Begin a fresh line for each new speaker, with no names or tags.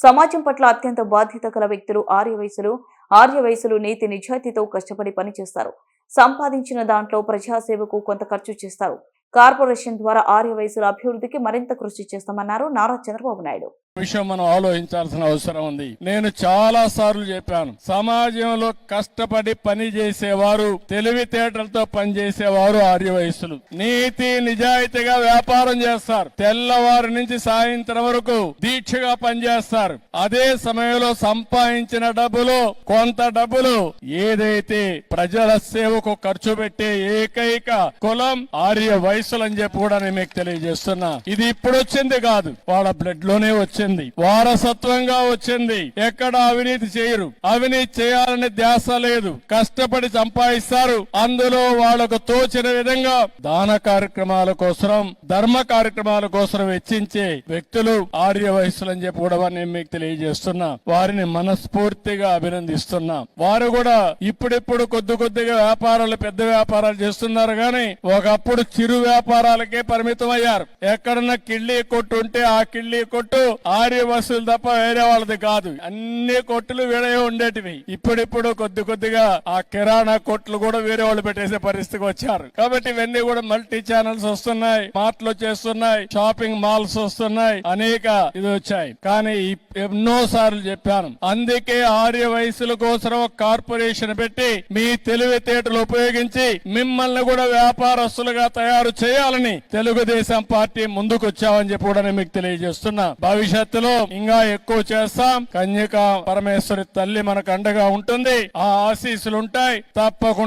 సమాజం పట్ల అత్యంత బాధ్యత గల వ్యక్తులు ఆర్యవైశ్యులు నీతి నిజాయితీతో కష్టపడి పనిచేస్తారు. సంపాదించిన దాంట్లో ప్రజాసేవకు కొంత ఖర్చు చేస్తారు. కార్పొరేషన్ ద్వారా ఆర్యవైశ్యుల అభివృద్ధికి మరింత కృషి చేస్తామన్నారు నారా చంద్రబాబు నాయుడు.
విషయం మనం ఆలోచించాల్సిన అవసరం ఉంది. నేను చాలా సార్లు చెప్పాను, సమాజంలో కష్టపడి పని చేసేవారు, తెలివితేటలతో పనిచేసేవారు ఆర్యవైశ్యులు. నీతి నిజాయితీగా వ్యాపారం చేస్తారు. తెల్లవారి నుంచి సాయంత్రం వరకు దీక్షగా పనిచేస్తారు. అదే సమయంలో సంపాదించిన డబ్బులు కొంత డబ్బులు ఏదైతే ప్రజల సేవకు ఖర్చు పెట్టే ఏకైక కులం ఆర్యవైశ్యులు అని చెప్పి కూడా నేను మీకు తెలియజేస్తున్నా. ఇది ఇప్పుడు వచ్చింది కాదు, వాళ్ళ బ్లడ్ లోనే వచ్చింది, వారసత్వంగా వచ్చింది. ఎక్కడ అవినీతి చేయరు, అవినీతి చేయాలనే ధ్యాస లేదు. కష్టపడి సంపాదిస్తారు. అందులో వాళ్లకు తోచిన విధంగా దాన కార్యక్రమాల కోసం, ధర్మ కార్యక్రమాల కోసం వెచ్చించే వ్యక్తులు ఆర్యవైశ్యులు అని చెప్పి కూడా నేను మీకు తెలియజేస్తున్నా. వారిని మనస్ఫూర్తిగా అభినందిస్తున్నా. వారు కూడా ఇప్పుడిప్పుడు కొద్దిగా వ్యాపారాలు, పెద్ద వ్యాపారాలు చేస్తున్నారు గాని ఒకప్పుడు చిరు వ్యాపారాలకే పరిమితం అయ్యారు. ఎక్కడన్నా కిళ్ళీ కొట్టు ఉంటే ఆ కిళ్ళీ కొట్టు ఆర్యవైశ్యులు తప్ప వేరే వాళ్ళది కాదు. అన్ని కొట్టులు వేరే ఉండేటివి. ఇప్పుడిప్పుడు కొద్దిగా ఆ కిరాణా కొట్లు కూడా వేరే వాళ్ళు పెట్టేసే పరిస్థితికి వచ్చారు. కాబట్టి ఇవన్నీ కూడా మల్టీ ఛానల్స్ వస్తున్నాయి, మార్ట్లు చేస్తున్నాయి, షాపింగ్ మాల్స్ వస్తున్నాయి, అనేక ఇది వచ్చాయి. కానీ ఎన్నో సార్లు చెప్పాను, అందుకే ఆర్యవైశ్యుల కోసం ఒక కార్పొరేషన్ పెట్టి మీ తెలివితేటలు ఉపయోగించి మిమ్మల్ని కూడా వ్యాపారస్తులుగా తయారు చేయాలని తెలుగుదేశం పార్టీ ముందుకు వచ్చామని చెప్పి కూడా నేను మీకు తెలియజేస్తున్నా. భవిష్యత్తులో ఇంకా ఎక్కువ చేస్తాం. కన్యకా పరమేశ్వరి తల్లి మనకు అండగా ఉంటుంది. ఆ ఆశీస్సులు ఉంటాయి తప్పకుండా.